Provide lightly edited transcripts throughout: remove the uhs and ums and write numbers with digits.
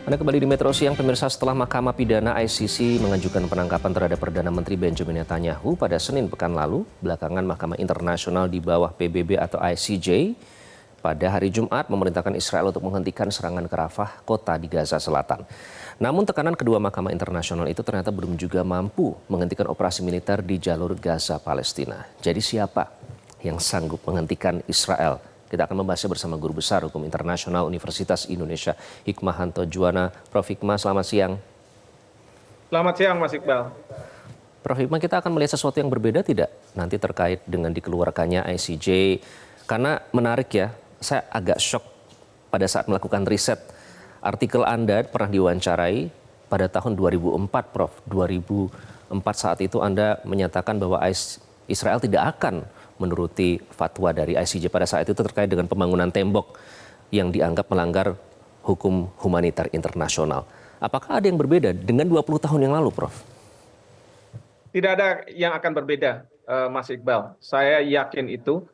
Anda kembali di Metro Siang, pemirsa. Setelah Mahkamah Pidana ICC mengajukan penangkapan terhadap Perdana Menteri Benjamin Netanyahu pada Senin pekan lalu, belakangan Mahkamah Internasional di bawah PBB atau ICJ pada hari Jumat memerintahkan Israel untuk menghentikan serangan ke Rafah, kota di Gaza Selatan. Namun tekanan kedua Mahkamah Internasional itu ternyata belum juga mampu menghentikan operasi militer di jalur Gaza Palestina. Jadi siapa yang sanggup menghentikan Israel? Kita akan membahasnya bersama Guru Besar Hukum Internasional Universitas Indonesia, Hikmahanto Juwana. Prof. Hikmah, selamat siang. Selamat siang, Mas Iqbal. Prof. Hikmah, kita akan melihat sesuatu yang berbeda tidak nanti terkait dengan dikeluarkannya ICJ? Karena menarik ya, saya agak shock pada saat melakukan riset. Artikel Anda pernah diwawancarai pada tahun 2004, Prof. 2004 saat itu Anda menyatakan bahwa Israel tidak akan menuruti fatwa dari ICJ pada saat itu terkait dengan pembangunan tembok yang dianggap melanggar hukum humanitar internasional. Apakah ada yang berbeda dengan 20 tahun yang lalu, Prof? Tidak ada yang akan berbeda, Mas Iqbal. Saya yakin itu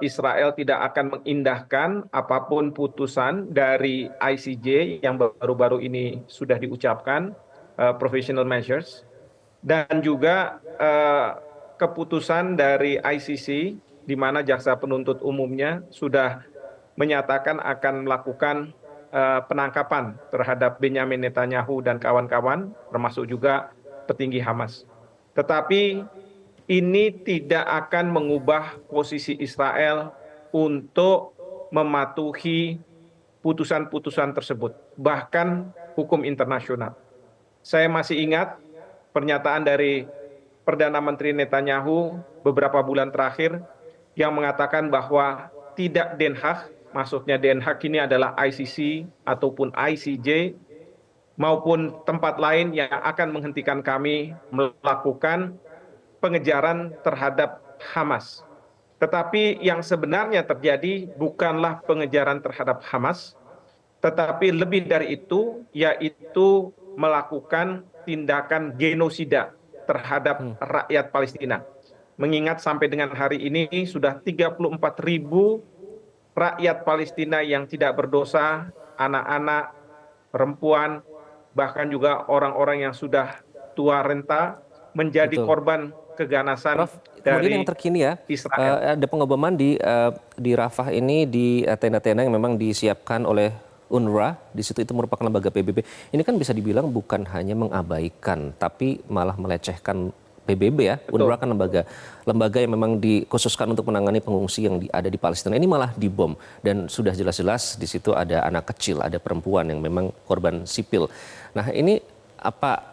Israel tidak akan mengindahkan apapun putusan dari ICJ yang baru-baru ini sudah diucapkan, provisional measures, dan juga keputusan dari ICC di mana jaksa penuntut umumnya sudah menyatakan akan melakukan penangkapan terhadap Benjamin Netanyahu dan kawan-kawan, termasuk juga petinggi Hamas. Tetapi ini tidak akan mengubah posisi Israel untuk mematuhi putusan-putusan tersebut, bahkan hukum internasional. Saya masih ingat pernyataan dari Perdana Menteri Netanyahu beberapa bulan terakhir yang mengatakan bahwa tidak Den Haag, maksudnya Den Haag ini adalah ICC ataupun ICJ, maupun tempat lain yang akan menghentikan kami melakukan pengejaran terhadap Hamas. Tetapi yang sebenarnya terjadi bukanlah pengejaran terhadap Hamas, tetapi lebih dari itu, yaitu melakukan tindakan genosida terhadap rakyat Palestina. Mengingat sampai dengan hari ini sudah 34.000 rakyat Palestina yang tidak berdosa, anak-anak, perempuan, bahkan juga orang-orang yang sudah tua renta menjadi korban keganasan Prof, kemudian dari yang terkini ya, Israel. ada pengeboman di Rafah ini di tenda-tenda yang memang disiapkan oleh UNRWA, di situ itu merupakan lembaga PBB. Ini kan bisa dibilang bukan hanya mengabaikan, tapi malah melecehkan PBB ya. Betul. UNRWA kan lembaga yang memang dikhususkan untuk menangani pengungsi yang ada di Palestina. Ini malah dibom dan sudah jelas-jelas di situ ada anak kecil, ada perempuan yang memang korban sipil. Nah ini apa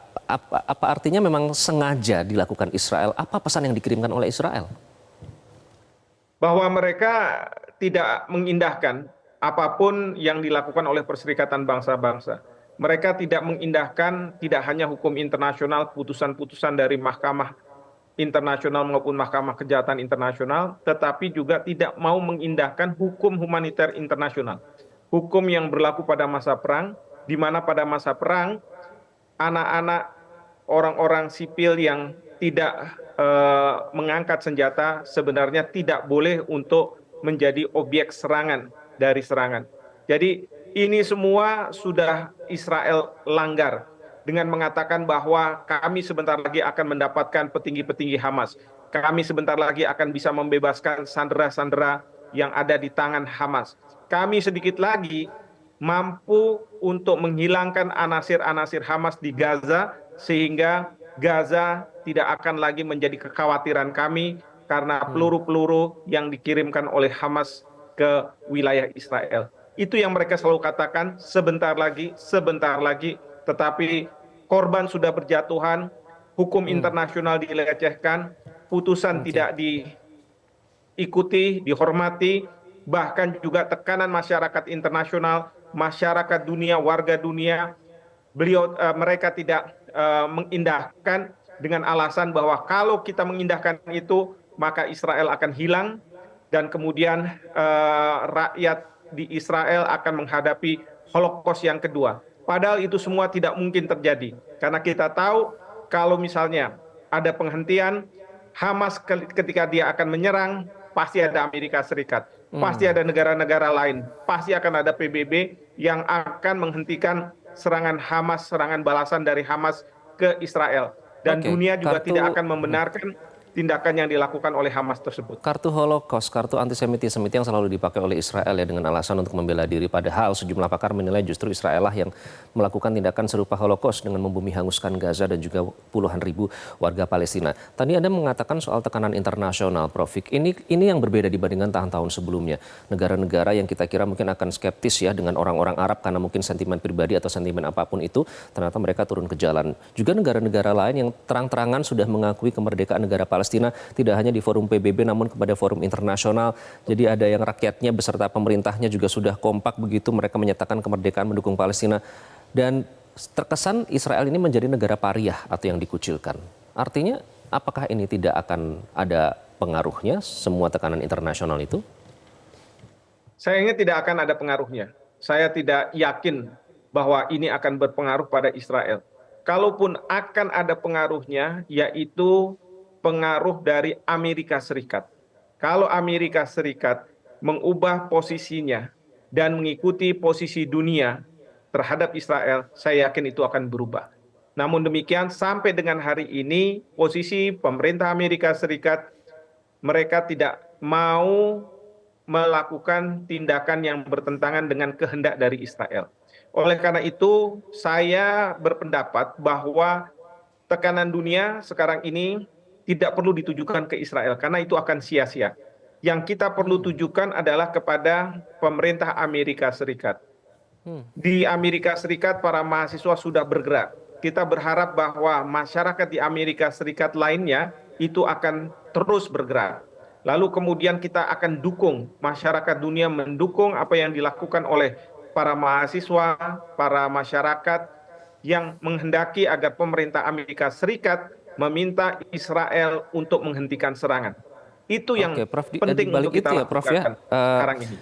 artinya memang sengaja dilakukan Israel? Apa pesan yang dikirimkan oleh Israel? Bahwa mereka tidak mengindahkan apapun yang dilakukan oleh Perserikatan Bangsa-Bangsa. Mereka tidak mengindahkan tidak hanya hukum internasional, putusan-putusan dari Mahkamah Internasional maupun Mahkamah Kejahatan Internasional, tetapi juga tidak mau mengindahkan hukum humaniter internasional. Hukum yang berlaku pada masa perang, di mana pada masa perang anak-anak, orang-orang sipil yang tidak mengangkat senjata sebenarnya tidak boleh untuk menjadi objek serangan dari serangan. Jadi ini semua sudah Israel langgar dengan mengatakan bahwa kami sebentar lagi akan mendapatkan petinggi-petinggi Hamas. Kami sebentar lagi akan bisa membebaskan sandera-sandera yang ada di tangan Hamas. Kami sedikit lagi mampu untuk menghilangkan anasir-anasir Hamas di Gaza sehingga Gaza tidak akan lagi menjadi kekhawatiran kami karena peluru-peluru yang dikirimkan oleh Hamas ke wilayah Israel. Itu yang mereka selalu katakan, sebentar lagi, tetapi korban sudah berjatuhan, hukum internasional dilecehkan, putusan tidak diikuti, dihormati, bahkan juga tekanan masyarakat internasional, masyarakat dunia, warga dunia, mereka tidak mengindahkan dengan alasan bahwa kalau kita mengindahkan itu, maka Israel akan hilang, dan kemudian rakyat di Israel akan menghadapi Holocaust yang kedua. Padahal itu semua tidak mungkin terjadi. Karena kita tahu kalau misalnya ada penghentian, Hamas ketika dia akan menyerang, pasti ada Amerika Serikat. pasti ada negara-negara lain, pasti akan ada PBB yang akan menghentikan serangan Hamas, serangan balasan dari Hamas ke Israel. Dan Oke, dunia juga tidak kartu akan membenarkan tindakan yang dilakukan oleh Hamas tersebut. Kartu Holocaust, kartu antisemitisme itu yang selalu dipakai oleh Israel ya dengan alasan untuk membela diri. Padahal sejumlah pakar menilai justru Israel lah yang melakukan tindakan serupa Holocaust dengan membumi hanguskan Gaza dan juga puluhan ribu warga Palestina. Tadi Anda mengatakan soal tekanan internasional, Prof. Ini yang berbeda dibandingkan tahun-tahun sebelumnya. Negara-negara yang kita kira mungkin akan skeptis ya dengan orang-orang Arab karena mungkin sentimen pribadi atau sentimen apapun itu, ternyata mereka turun ke jalan. Juga negara-negara lain yang terang-terangan sudah mengakui kemerdekaan negara Palestina tidak hanya di forum PBB namun kepada forum internasional. Jadi ada yang rakyatnya beserta pemerintahnya juga sudah kompak begitu, mereka menyatakan kemerdekaan mendukung Palestina. Dan terkesan Israel ini menjadi negara pariah atau yang dikucilkan. Artinya apakah ini tidak akan ada pengaruhnya semua tekanan internasional itu? Sayangnya tidak akan ada pengaruhnya. Saya tidak yakin bahwa ini akan berpengaruh pada Israel. Kalaupun akan ada pengaruhnya, yaitu pengaruh dari Amerika Serikat. Kalau Amerika Serikat mengubah posisinya dan mengikuti posisi dunia terhadap Israel, saya yakin itu akan berubah. Namun demikian, sampai dengan hari ini, posisi pemerintah Amerika Serikat, mereka tidak mau melakukan tindakan yang bertentangan dengan kehendak dari Israel. Oleh karena itu, saya berpendapat bahwa tekanan dunia sekarang ini tidak perlu ditujukan ke Israel karena itu akan sia-sia. Yang kita perlu tujukan adalah kepada pemerintah Amerika Serikat. Di Amerika Serikat para mahasiswa sudah bergerak. Kita berharap bahwa masyarakat di Amerika Serikat lainnya itu akan terus bergerak. Lalu kemudian kita akan dukung, masyarakat dunia mendukung apa yang dilakukan oleh para mahasiswa, para masyarakat yang menghendaki agar pemerintah Amerika Serikat meminta Israel untuk menghentikan serangan. Itu yang Oke, Prof, penting balik untuk kita itu ya, Prof ya. lakukan sekarang ini.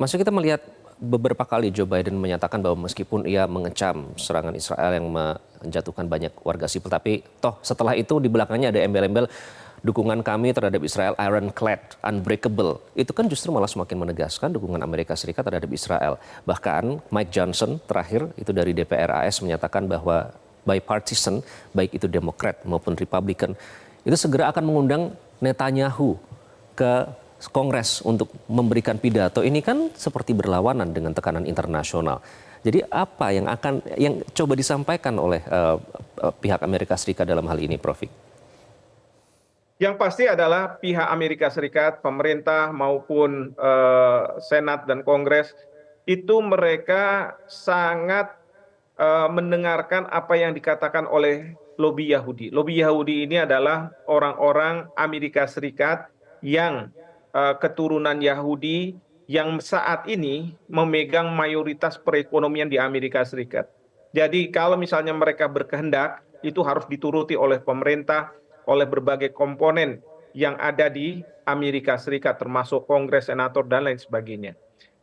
Maksudnya kita melihat beberapa kali Joe Biden menyatakan bahwa meskipun ia mengecam serangan Israel yang menjatuhkan banyak warga sipil, tapi toh setelah itu di belakangnya ada embel-embel dukungan kami terhadap Israel ironclad, unbreakable. Itu kan justru malah semakin menegaskan dukungan Amerika Serikat terhadap Israel. Bahkan Mike Johnson terakhir itu dari DPR AS menyatakan bahwa bipartisan, baik itu Demokrat maupun Republikan, itu segera akan mengundang Netanyahu ke Kongres untuk memberikan pidato. Ini kan seperti berlawanan dengan tekanan internasional. Jadi apa yang coba disampaikan oleh pihak Amerika Serikat dalam hal ini, Prof? Yang pasti adalah pihak Amerika Serikat, pemerintah maupun Senat dan Kongres, itu mereka sangat mendengarkan apa yang dikatakan oleh lobi Yahudi. Lobi Yahudi ini adalah orang-orang Amerika Serikat yang keturunan Yahudi yang saat ini memegang mayoritas perekonomian di Amerika Serikat. Jadi kalau misalnya mereka berkehendak, itu harus dituruti oleh pemerintah, oleh berbagai komponen yang ada di Amerika Serikat, termasuk Kongres, Senator, dan lain sebagainya.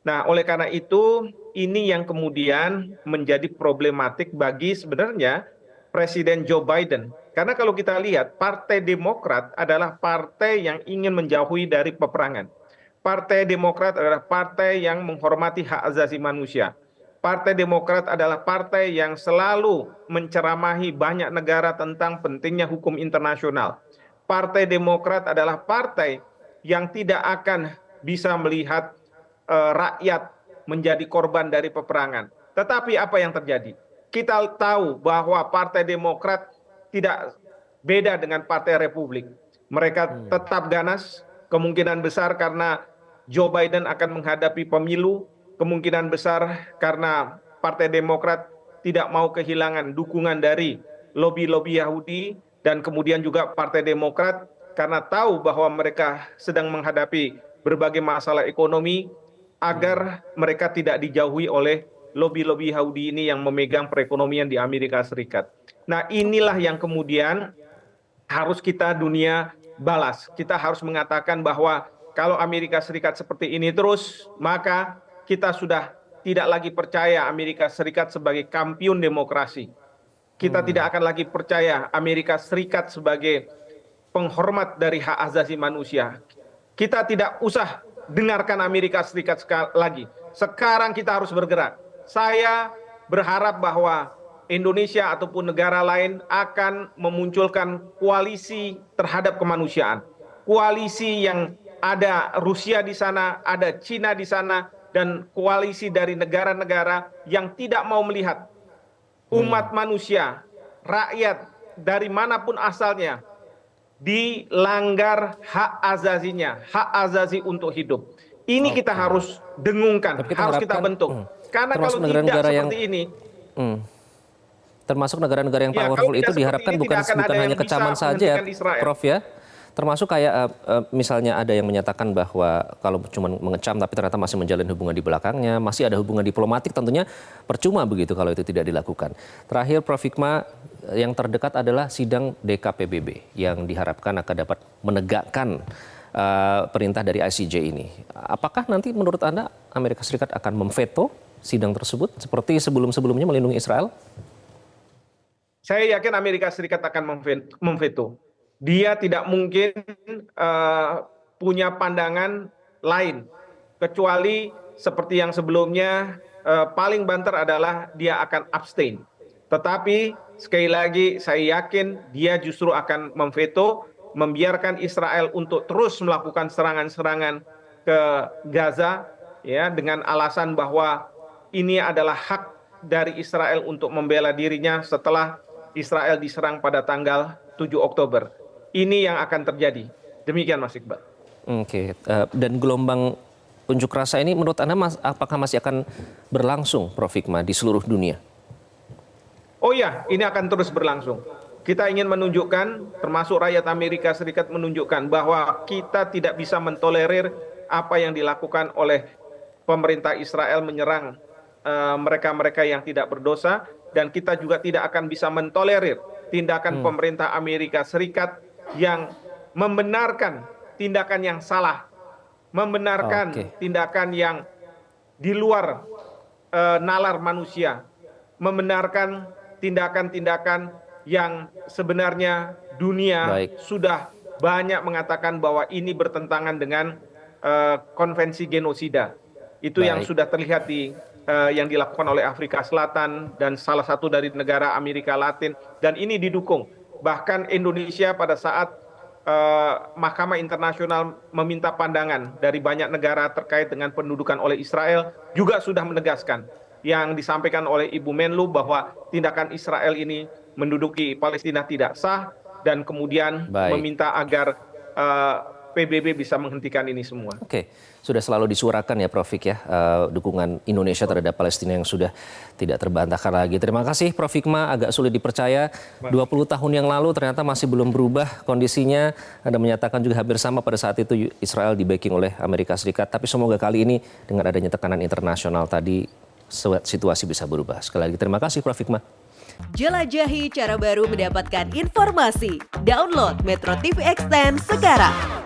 Nah, oleh karena itu, ini yang kemudian menjadi problematik bagi sebenarnya Presiden Joe Biden. Karena kalau kita lihat, Partai Demokrat adalah partai yang ingin menjauhi dari peperangan. Partai Demokrat adalah partai yang menghormati hak asasi manusia. Partai Demokrat adalah partai yang selalu menceramahi banyak negara tentang pentingnya hukum internasional. Partai Demokrat adalah partai yang tidak akan bisa melihat rakyat menjadi korban dari peperangan. Tetapi apa yang terjadi? Kita tahu bahwa Partai Demokrat tidak beda dengan Partai Republik. Mereka tetap ganas, kemungkinan besar karena Joe Biden akan menghadapi pemilu, kemungkinan besar karena Partai Demokrat tidak mau kehilangan dukungan dari lobi-lobi Yahudi, dan kemudian juga Partai Demokrat karena tahu bahwa mereka sedang menghadapi berbagai masalah ekonomi, agar mereka tidak dijauhi oleh lobi-lobi Yahudi ini yang memegang perekonomian di Amerika Serikat. Nah, inilah yang kemudian harus kita dunia balas. Kita harus mengatakan bahwa kalau Amerika Serikat seperti ini terus, maka kita sudah tidak lagi percaya Amerika Serikat sebagai kampiun demokrasi. Kita tidak akan lagi percaya Amerika Serikat sebagai penghormat dari hak asasi manusia. Kita tidak usah dengarkan Amerika Serikat lagi. Sekarang kita harus bergerak. Saya berharap bahwa Indonesia ataupun negara lain akan memunculkan koalisi terhadap kemanusiaan. Koalisi yang ada Rusia di sana, ada Cina di sana, dan koalisi dari negara-negara yang tidak mau melihat umat manusia, rakyat dari manapun asalnya, dilanggar hak azazinya, hak azazi untuk hidup. Ini kita harus dengungkan, harus kita bentuk. Karena kalau tidak seperti ini, termasuk negara-negara yang powerful itu diharapkan bukan hanya kecaman saja ya, Prof ya. Termasuk kayak misalnya ada yang menyatakan bahwa kalau cuma mengecam tapi ternyata masih menjalin hubungan di belakangnya, masih ada hubungan diplomatik, tentunya percuma begitu kalau itu tidak dilakukan. Terakhir Prof Hikmah, yang terdekat adalah sidang DKPBB yang diharapkan akan dapat menegakkan perintah dari ICJ ini. Apakah nanti menurut Anda Amerika Serikat akan memveto sidang tersebut seperti sebelum-sebelumnya melindungi Israel? Saya yakin Amerika Serikat akan memveto. Dia tidak mungkin punya pandangan lain kecuali seperti yang sebelumnya, paling banter adalah dia akan abstain. Tetapi sekali lagi saya yakin dia justru akan memveto, membiarkan Israel untuk terus melakukan serangan-serangan ke Gaza ya, dengan alasan bahwa ini adalah hak dari Israel untuk membela dirinya setelah Israel diserang pada tanggal 7 Oktober. Ini yang akan terjadi. Demikian Mas Iqbal. Oke, dan gelombang unjuk rasa ini menurut Anda apakah masih akan berlangsung, Prof Hikmah, di seluruh dunia? Oh ya, ini akan terus berlangsung. Kita ingin menunjukkan, termasuk rakyat Amerika Serikat menunjukkan bahwa kita tidak bisa mentolerir apa yang dilakukan oleh pemerintah Israel menyerang mereka-mereka yang tidak berdosa, dan kita juga tidak akan bisa mentolerir tindakan pemerintah Amerika Serikat yang membenarkan tindakan yang salah, membenarkan tindakan yang di luar nalar manusia, membenarkan tindakan-tindakan yang sebenarnya dunia sudah banyak mengatakan bahwa ini bertentangan dengan konvensi genosida. Itu yang sudah terlihat di yang dilakukan oleh Afrika Selatan dan salah satu dari negara Amerika Latin, dan ini didukung. Bahkan Indonesia pada saat Mahkamah Internasional meminta pandangan dari banyak negara terkait dengan pendudukan oleh Israel, juga sudah menegaskan yang disampaikan oleh Ibu Menlu bahwa tindakan Israel ini menduduki Palestina tidak sah, dan kemudian meminta agar PBB bisa menghentikan ini semua. Oke, sudah selalu disuarakan ya Prof Hik ya, dukungan Indonesia terhadap Palestina yang sudah tidak terbantahkan lagi. Terima kasih Prof Hikmah, agak sulit dipercaya 20 tahun yang lalu ternyata masih belum berubah kondisinya. Anda menyatakan juga hampir sama pada saat itu Israel di backing oleh Amerika Serikat. Tapi semoga kali ini dengan adanya tekanan internasional tadi situasi bisa berubah. Sekali lagi terima kasih Prof Hikmah. Jelajahi cara baru mendapatkan informasi. Download Metro TV Extend sekarang.